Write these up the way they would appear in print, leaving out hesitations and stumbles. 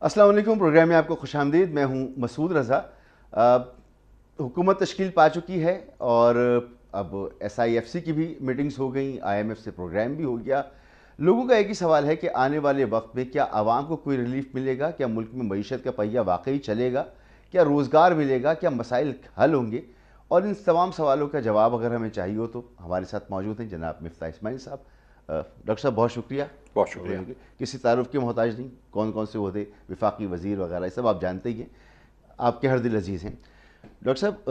السلام علیکم، پروگرام میں آپ کو خوش آمدید۔ میں ہوں مسعود رضا۔ حکومت تشکیل پا چکی ہے اور اب SIFC کی بھی میٹنگز ہو گئیں، IMF سے پروگرام بھی ہو گیا۔ لوگوں کا ایک ہی سوال ہے کہ آنے والے وقت میں کیا عوام کو کوئی ریلیف ملے گا؟ کیا ملک میں معیشت کا پہیہ واقعی چلے گا؟ کیا روزگار ملے گا؟ کیا مسائل حل ہوں گے؟ اور ان تمام سوالوں کا جواب اگر ہمیں چاہیے ہو تو ہمارے ساتھ موجود ہیں جناب مفتاح اسماعیل صاحب۔ ڈاکٹر صاحب بہت شکریہ۔ بہت شکریہ۔ کسی تعارف کے محتاج نہیں، کون کون سے عہدے، وفاقی وزیر وغیرہ، یہ سب آپ جانتے ہی ہیں، آپ کے ہر دل عزیز ہیں۔ ڈاکٹر صاحب،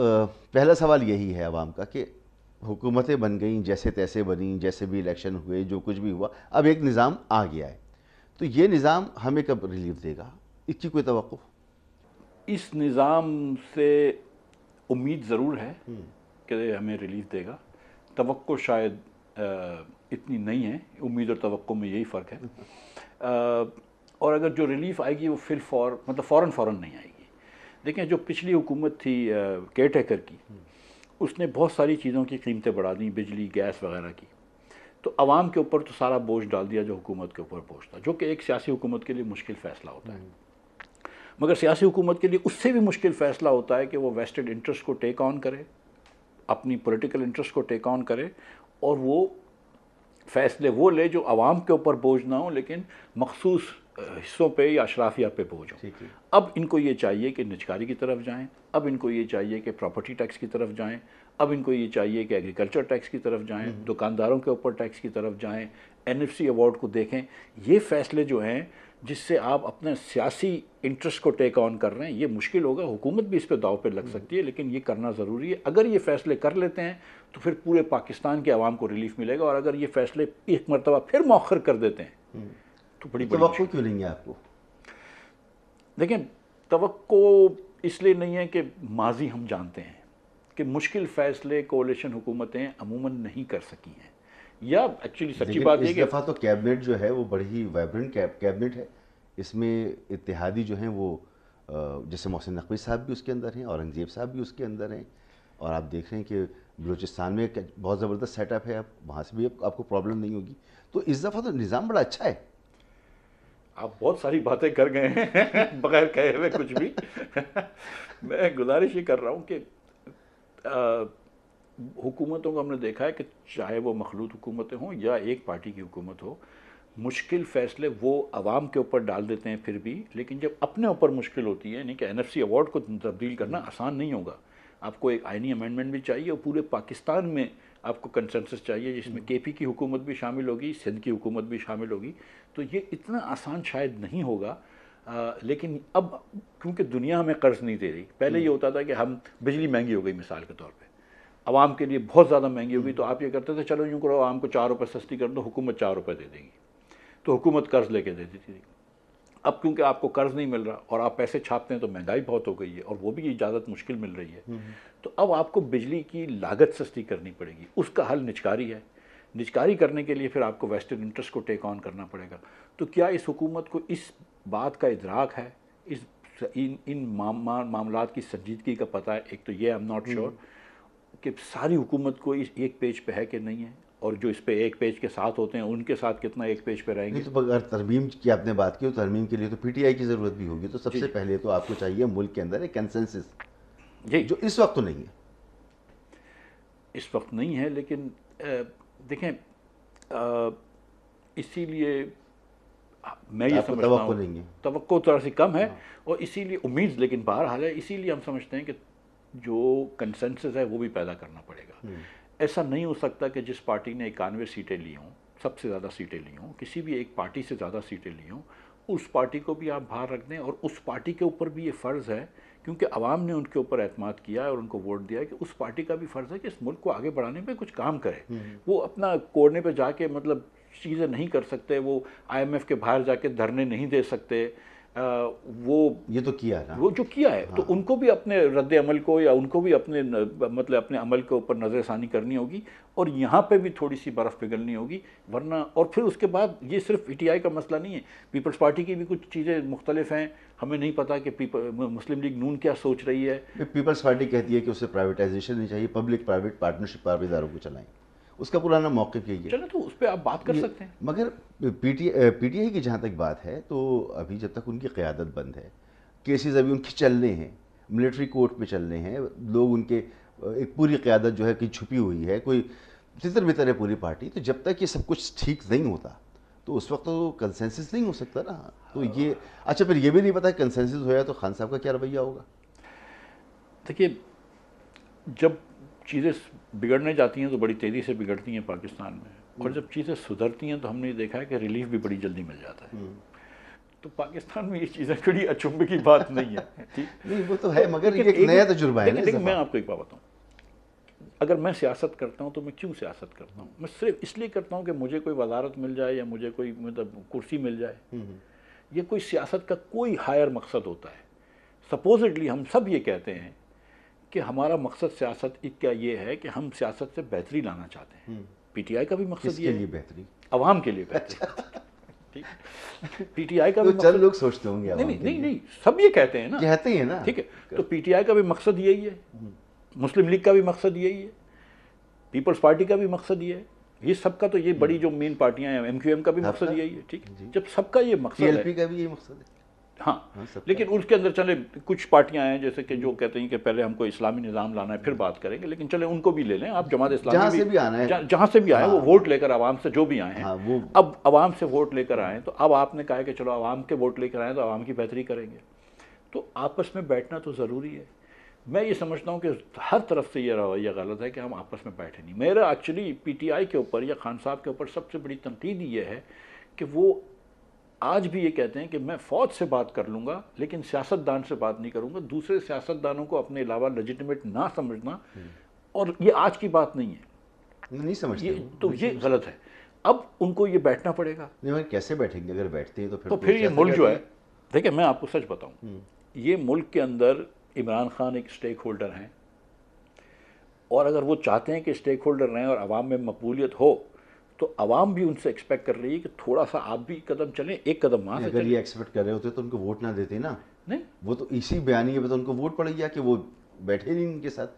پہلا سوال یہی ہے عوام کا کہ حکومتیں بن گئیں، جیسے تیسے بنیں، جیسے بھی الیکشن ہوئے، جو کچھ بھی ہوا، اب ایک نظام آ گیا ہے، تو یہ نظام ہمیں کب ریلیف دے گا؟ اس کی کوئی توقع؟ اس نظام سے امید ضرور ہے کہ ہمیں ریلیف دے گا، توقع شاید اتنی نہیں ہے۔ امید اور توقع میں یہی فرق ہے۔ اور اگر جو ریلیف آئے گی وہ فوراً نہیں آئے گی۔ دیکھیں، جو پچھلی حکومت تھی کیئر ٹیکر کی، اس نے بہت ساری چیزوں کی قیمتیں بڑھا دیں، بجلی، گیس وغیرہ کی، تو عوام کے اوپر تو سارا بوجھ ڈال دیا جو حکومت کے اوپر بوجھ تھا، جو کہ ایک سیاسی حکومت کے لیے مشکل فیصلہ ہوتا ہے۔ مگر سیاسی حکومت کے لیے اس سے بھی مشکل فیصلہ ہوتا ہے کہ وہ ویسٹڈ انٹرسٹ کو ٹیک آن کرے، اپنی پولیٹیکل انٹرسٹ کو ٹیک آن کرے، اور وہ فیصلے وہ لے جو عوام کے اوپر بوجھ نہ ہوں لیکن مخصوص حصوں پہ یا اشرافیہ پہ بوجھ ہوں۔ اب ان کو یہ چاہیے کہ نجکاری کی طرف جائیں، اب ان کو یہ چاہیے کہ پراپرٹی ٹیکس کی طرف جائیں، اب ان کو یہ چاہیے کہ ایگریکلچر ٹیکس کی طرف جائیں، دکانداروں کے اوپر ٹیکس کی طرف جائیں، NFC ایوارڈ کو دیکھیں۔ یہ فیصلے جو ہیں جس سے آپ اپنے سیاسی انٹرسٹ کو ٹیک آن کر رہے ہیں، یہ مشکل ہوگا، حکومت بھی اس پہ داؤ پہ لگ سکتی ہے، لیکن یہ کرنا ضروری ہے۔ اگر یہ فیصلے کر لیتے ہیں تو پھر پورے پاکستان کے عوام کو ریلیف ملے گا، اور اگر یہ فیصلے ایک مرتبہ پھر مؤخر کر دیتے ہیں تو بڑی توقع کیوں نہیں ہے آپ کو؟ دیکھیں، توقع اس لیے نہیں ہے کہ ماضی ہم جانتے ہیں کہ مشکل فیصلے کولیشن حکومتیں عموماً نہیں کر سکی ہیں، یا ایکچولی سچی بات یہ اس کہ دفعہ تو کیبنٹ جو ہے وہ بڑی ہی وائبرنٹ کیبنٹ ہے، اس میں اتحادی جو ہیں وہ جیسے محسن نقوی صاحب بھی اس کے اندر ہیں، اورنگزیب صاحب بھی اس کے اندر ہیں، اور آپ دیکھ رہے ہیں کہ بلوچستان میں ایک بہت زبردست سیٹ اپ ہے، اب وہاں سے بھی آپ کو پرابلم نہیں ہوگی، تو اس دفعہ تو نظام بڑا اچھا ہے۔ آپ بہت ساری باتیں کر گئے ہیں بغیر کہے ہوئے کچھ بھی۔ میں گزارش یہ کر رہا ہوں کہ حکومتوں کو ہم نے دیکھا ہے کہ چاہے وہ مخلوط حکومتیں ہوں یا ایک پارٹی کی حکومت ہو، مشکل فیصلے وہ عوام کے اوپر ڈال دیتے ہیں پھر بھی، لیکن جب اپنے اوپر مشکل ہوتی ہے، یعنی کہ NFC ایوارڈ کو تبدیل کرنا آسان نہیں ہوگا۔ آپ کو ایک آئینی امینڈمنٹ بھی چاہیے، اور پورے پاکستان میں آپ کو کنسنسس چاہیے، جس میں KP کی حکومت بھی شامل ہوگی، سندھ کی حکومت بھی شامل ہوگی، تو یہ اتنا آسان شاید نہیں ہوگا۔ لیکن اب کیونکہ دنیا ہمیں قرض نہیں دے رہی، پہلے یہ ہوتا تھا کہ ہم بجلی مہنگی ہو گئی مثال کے طور پہ، عوام کے لیے بہت زیادہ مہنگی ہو گئی، تو آپ یہ کرتے تھے چلو یوں کرو، عوام کو 4 روپے سستی کر دو، حکومت 4 روپے دے دے گی، تو حکومت قرض لے کے دے دیتی تھی۔ اب کیونکہ آپ کو قرض نہیں مل رہا اور آپ پیسے چھاپتے ہیں تو مہنگائی بہت ہو گئی ہے، اور وہ بھی اجازت مشکل مل رہی ہے، تو اب آپ کو بجلی کی لاگت سستی کرنی پڑے گی۔ اس کا حل نجکاری ہے۔ نجکاری کرنے کے لیے پھر آپ کو ویسٹڈ انٹرسٹ کو ٹیک آن کرنا پڑے گا۔ تو کیا اس حکومت کو اس بات کا ادراک ہے، ان معاملات کی سنجیدگی کا پتہ ہے؟ ایک تو یہ ایم ناٹ شیور کہ ساری حکومت کو اس ایک پیج پہ ہے کہ نہیں ہے، اور جو اس پہ ایک پیج کے ساتھ ہوتے ہیں ان کے ساتھ کتنا ایک پیج پہ رہیں گے۔ نہیں تو اگر ترمیم کی آپ نے بات کی تو ترمیم کے لیے تو PTI کی ضرورت بھی ہوگی، تو سب سے پہلے تو آپ کو چاہیے ملک کے اندر ایک کنسنسس، جو اس وقت تو نہیں ہے۔ اس وقت نہیں ہے، لیکن دیکھیں، اسی لیے میں یہ سمجھتا توقع ہوں نہیں ہے، توقع تھوڑا سی کم ہے، اور اسی لیے امید لیکن بہرحال ہے، اسی لیے ہم سمجھتے ہیں کہ جو کنسنسس ہے وہ بھی پیدا کرنا پڑے گا۔ ایسا نہیں ہو سکتا کہ جس پارٹی نے 91 سیٹیں لی ہوں، سب سے زیادہ سیٹیں لی ہوں، کسی بھی ایک پارٹی سے زیادہ سیٹیں لی ہوں، اس پارٹی کو بھی آپ باہر رکھ دیں، اور اس پارٹی کے اوپر بھی یہ فرض ہے، کیونکہ عوام نے ان کے اوپر اعتماد کیا ہے اور ان کو ووٹ دیا ہے، کہ اس پارٹی کا بھی فرض ہے کہ اس ملک کو آگے بڑھانے پہ کچھ کام کرے۔ وہ اپنا کونے پہ جا کے چیزیں نہیں کر سکتے، وہ IMF کے باہر جا کے دھرنے نہیں دے سکتے، وہ یہ تو کیا نا، وہ جو کیا ہے، تو ان کو بھی اپنے رد عمل کو، یا ان کو بھی اپنے اپنے عمل کے اوپر نظر ثانی کرنی ہوگی، اور یہاں پہ بھی تھوڑی سی برف پگھلنی ہوگی، ورنہ اور پھر اس کے بعد یہ صرف PTI کا مسئلہ نہیں ہے، پیپلز پارٹی کی بھی کچھ چیزیں مختلف ہیں، ہمیں نہیں پتا کہ مسلم لیگ نون کیا سوچ رہی ہے۔ پیپلز پارٹی کہتی ہے کہ اسے پرائیویٹائزیشن نہیں چاہیے، پبلک پرائیویٹ پارٹنرشپ پر اداروں کو چلائیں، اس کا پرانا موقف یہی ہے. چلے تو اس پہ آپ بات کر سکتے ہیں. مگر پی ٹی آئی کی جہاں تک بات ہے تو ابھی جب تک ان کی قیادت بند ہے, کیسز ابھی ان کے چلنے ہیں, ملٹری کورٹ پہ چلنے ہیں, لوگ ان کے ایک پوری قیادت جو ہے کہ چھپی ہوئی ہے, کوئی تتر بتر ہے پوری پارٹی, تو جب تک یہ سب کچھ ٹھیک نہیں ہوتا تو اس وقت تو کنسنسس نہیں ہو سکتا نا. تو یہ اچھا پھر یہ بھی نہیں پتا کنسنسس ہوا تو خان صاحب کا کیا رویہ ہوگا؟ دیکھیے جب چیزیں بگڑنے جاتی ہیں تو بڑی تیزی سے بگڑتی ہیں پاکستان میں, اور جب چیزیں سدھرتی ہیں تو ہم نے دیکھا ہے کہ ریلیف بھی بڑی جلدی مل جاتا ہے. تو پاکستان میں یہ چیزیں بڑی اچنبے کی بات نہیں ہے. ٹھیک نہیں وہ تو ہے, مگر یہ ایک نیا تجربہ ہے نا. لیکن میں آپ کو ایک بات بتاؤں, اگر میں سیاست کرتا ہوں تو میں کیوں سیاست کرتا ہوں؟ میں صرف اس لیے کرتا ہوں کہ مجھے کوئی وزارت مل جائے یا مجھے کوئی مطلب کرسی مل جائے. یہ کوئی سیاست کا کوئی ہائر مقصد ہوتا ہے. سپوزڈلی ہم سب یہ کہتے ہیں کہ ہمارا مقصد سیاست کیا یہ ہے کہ ہم سیاست سے بہتری لانا چاہتے ہیں. پی ٹی آئی کا بھی مقصد یہ ہے بہتری, عوام کے لیے بہتری. پی ٹی آئی کا بھی چند لوگ سوچتے ہوں گے, نہیں سب یہ کہتے ہیں نا, کہتے ہیں نا. ٹھیک ہے, تو پی ٹی آئی کا بھی مقصد یہی ہے, مسلم لیگ کا بھی مقصد یہی ہے, پیپلز پارٹی کا بھی مقصد یہ ہے, یہ سب کا تو یہ بڑی جو مین پارٹیاں ہیں ایم کیو ایم کا بھی مقصد یہی ہے. ٹھیک ہے, جب سب کا یہ مقصد ہے, پی ایل پی کا بھی یہی مقصد ہے. ہاں لیکن اس کے اندر چلے کچھ پارٹیاں ہیں جیسے کہ جو کہتے ہیں کہ پہلے ہم کو اسلامی نظام لانا ہے پھر بات کریں گے, لیکن چلے ان کو بھی لے لیں آپ. جماعت اسلامی جہاں سے بھی آنا ہے, جہاں سے بھی آئے وہ ووٹ لے کر عوام سے جو بھی آئے ہیں, وہ اب عوام سے ووٹ لے کر آئیں تو اب آپ نے کہا کہ چلو عوام کے ووٹ لے کر آئیں تو عوام کی بہتری کریں گے. تو آپس میں بیٹھنا تو ضروری ہے. میں یہ سمجھتا ہوں کہ ہر طرف سے یہ رویہ غلط ہے کہ ہم آپس میں بیٹھے نہیں. میرا ایکچولی پی ٹی آئی کے اوپر یا خان صاحب کے اوپر سب سے بڑی تنقید یہ ہے کہ وہ آج بھی یہ کہتے ہیں کہ میں فوج سے بات کر لوں گا لیکن سیاستدان سے بات نہیں کروں گا. دوسرے سیاستدانوں کو اپنے علاوہ لیجیٹمیٹ نہ سمجھنا, اور یہ آج کی بات نہیں ہے, نہیں سمجھتے تو یہ غلط ہے. اب ان کو یہ بیٹھنا پڑے گا. کیسے بیٹھیں گے؟ اگر بیٹھتے ہیں تو پھر یہ ملک جو ہے, دیکھیں میں آپ کو سچ بتاؤں, یہ ملک کے اندر عمران خان ایک سٹیک ہولڈر ہیں, اور اگر وہ چاہتے ہیں کہ سٹیک ہولڈر رہیں اور عوام میں مقبولیت ہو تو عوام بھی ان سے ایکسپیکٹ کر رہی ہے کہ تھوڑا سا آپ بھی قدم چلیں, ایک قدم وہاں سے. اگر یہ ایکسپیکٹ کر رہے ہوتے تو ان کو ووٹ نہ دیتے نا. نہیں وہ تو اسی بیانیے پہ تو ان کو ووٹ پڑ گیا کہ وہ بیٹھے نہیں ان کے ساتھ,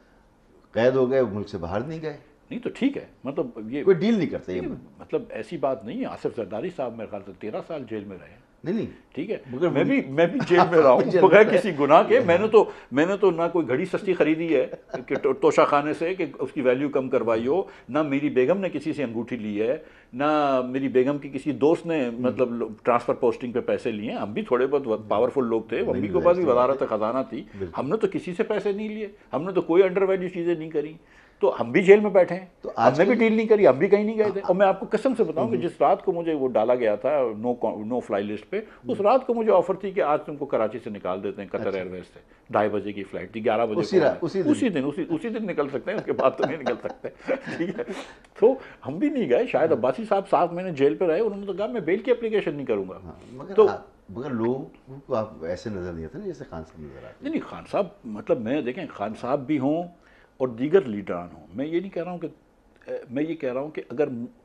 قید ہو گئے, ملک سے باہر نہیں گئے. نہیں تو ٹھیک ہے, مطلب یہ کوئی ڈیل نہیں کرتے. مطلب ایسی بات نہیں ہے. آصف زرداری صاحب میرے خیال سے 13 سال جیل میں رہے. نہیں ٹھیک ہے, میں بھی جیل میں رہا ہوں بغیر کسی گناہ کے. میں نے تو نہ کوئی گھڑی سستی خریدی ہے کہ توشہ خانے سے کہ اس کی ویلیو کم کروائی ہو, نہ میری بیگم نے کسی سے انگوٹھی لی ہے, نہ میری بیگم کی کسی دوست نے مطلب ٹرانسفر پوسٹنگ پہ پیسے لیے ہیں. ہم بھی تھوڑے بہت پاورفل لوگ تھے, امی کے پاس بھی وزارت خزانہ تھی, ہم نے تو کسی سے پیسے نہیں لیے, ہم نے تو کوئی انڈر ویلیو چیزیں نہیں کری. تو ہم بھی جیل میں بیٹھے ہیں, تو ہم نے بھی ڈیل نہیں کری, ہم بھی کہیں نہیں گئے تھے. اور میں آپ کو قسم سے بتاؤں کہ جس رات کو مجھے وہ ڈالا گیا تھا نو فلائی لسٹ پہ, اس رات کو مجھے آفر تھی کہ آج تم کو کراچی سے نکال دیتے ہیں قطر ایئر ویز سے. 2:30 بجے کی فلائٹ تھی, 11 بجے اسی دن نکل سکتے ہیں, اس کے بعد تو نہیں نکل سکتے. ٹھیک ہے, تو ہم بھی نہیں گئے. شاید عباسی صاحب 7 مہینے جیل پہ رہے, انہوں نے تو کہا میں بیل کی اپلیکیشن نہیں کروں گا. تو مگر لوگوں کو آپ ایسے نظر نہیں آتے نا جیسے خان صاحب نظر آتے. نہیں خان صاحب مطلب میں دیکھیں خان صاحب بھی ہوں اور دیگر لیڈران ہوں, میں یہ نہیں کہہ رہا ہوں کہ میں یہ کہہ رہا ہوں کہ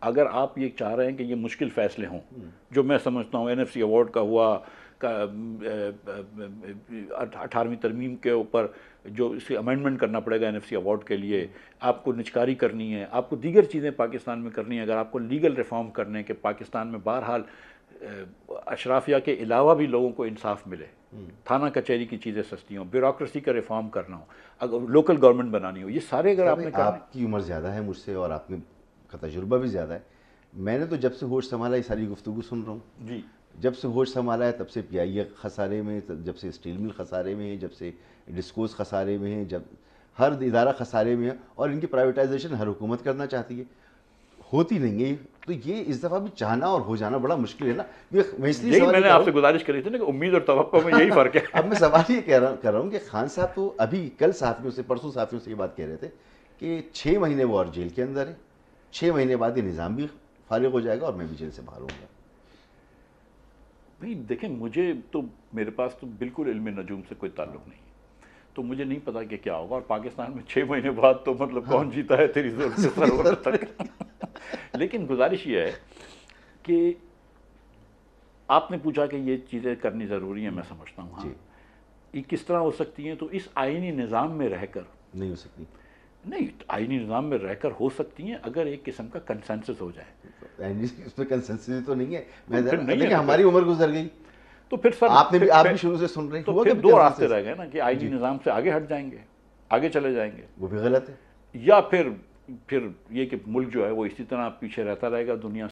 اگر آپ یہ چاہ رہے ہیں کہ یہ مشکل فیصلے ہوں, جو میں سمجھتا ہوں NFC ایوارڈ کا ہوا, 18ویں ترمیم کے اوپر جو اسے امینڈمنٹ کرنا پڑے گا NFC ایوارڈ کے لیے, آپ کو نجکاری کرنی ہے, آپ کو دیگر چیزیں پاکستان میں کرنی ہے, اگر آپ کو لیگل ریفارم کرنے کہ پاکستان میں بہرحال اشرافیہ کے علاوہ بھی لوگوں کو انصاف ملے, تھانہ کچہری کی چیزیں سستی ہوں, بیوروکریسی کا ریفارم کرنا ہو, اگر لوکل گورنمنٹ بنانی ہو, یہ سارے اگر آپ نے کرنا. آپ کی عمر زیادہ ہے مجھ سے اور آپ کا تجربہ بھی زیادہ ہے. میں نے تو جب سے ہوش سنبھالا یہ ساری گفتگو سن رہا ہوں. جی جب سے ہوش سنبھالا ہے تب سے PIA خسارے میں, جب سے اسٹیل مل خسارے میں ہے, جب سے ڈسکوز خسارے میں ہے, جب ہر ادارہ خسارے میں ہے, اور ان کی پرائیویٹائزیشن ہر حکومت کرنا چاہتی ہے, ہوتی نہیں ہے. تو یہ اس دفعہ بھی چاہنا اور ہو جانا بڑا مشکل ہے نا. میں نے آپ سے گزارش کری تھی نا کہ امید اور توقع میں یہی فرق ہے. اب میں سوال یہ کر رہا ہوں کہ خان صاحب تو ابھی کل پرسوں صحافیوں سے یہ بات کہہ رہے تھے کہ 6 مہینے وہ اور جیل کے اندر ہے, 6 مہینے بعد یہ نظام بھی فارغ ہو جائے گا اور میں بھی جیل سے باہر ہوں گا. بھائی دیکھیں, مجھے تو میرے پاس تو بالکل علم نجوم سے کوئی تعلق نہیں, تو مجھے نہیں پتا کہ کیا ہوگا. اور پاکستان میں 6 مہینے بعد تو مطلب کون جیتا ہے تیری زور سے سرور تک. لیکن گزارش یہ ہے کہ آپ نے پوچھا کہ یہ چیزیں کرنی ضروری ہیں, میں سمجھتا ہوں. ہاں یہ کس طرح ہو سکتی ہیں, تو اس آئینی نظام میں رہ کر نہیں ہو سکتی. نہیں آئینی نظام میں رہ کر ہو سکتی ہیں اگر ایک قسم کا کنسنسس ہو جائے. اس پہ کنسنسس تو نہیں ہے. پھر نہیں ہے دیکھیں تو ہماری عمر گزر گئی, تو پھر سر آپ بھی شروع سے سن رہے ہیں, تو پھر دو راستے رہ گئے نا کہ آئینی نظام سے آگے ہٹ جائیں گے, آگے چلے جائیں گے, وہ بھی غلط ہے, یا پھر یہ کہ ملک جو ہے وہ اسی طرح پیچھے رہتا رہے گا دنیا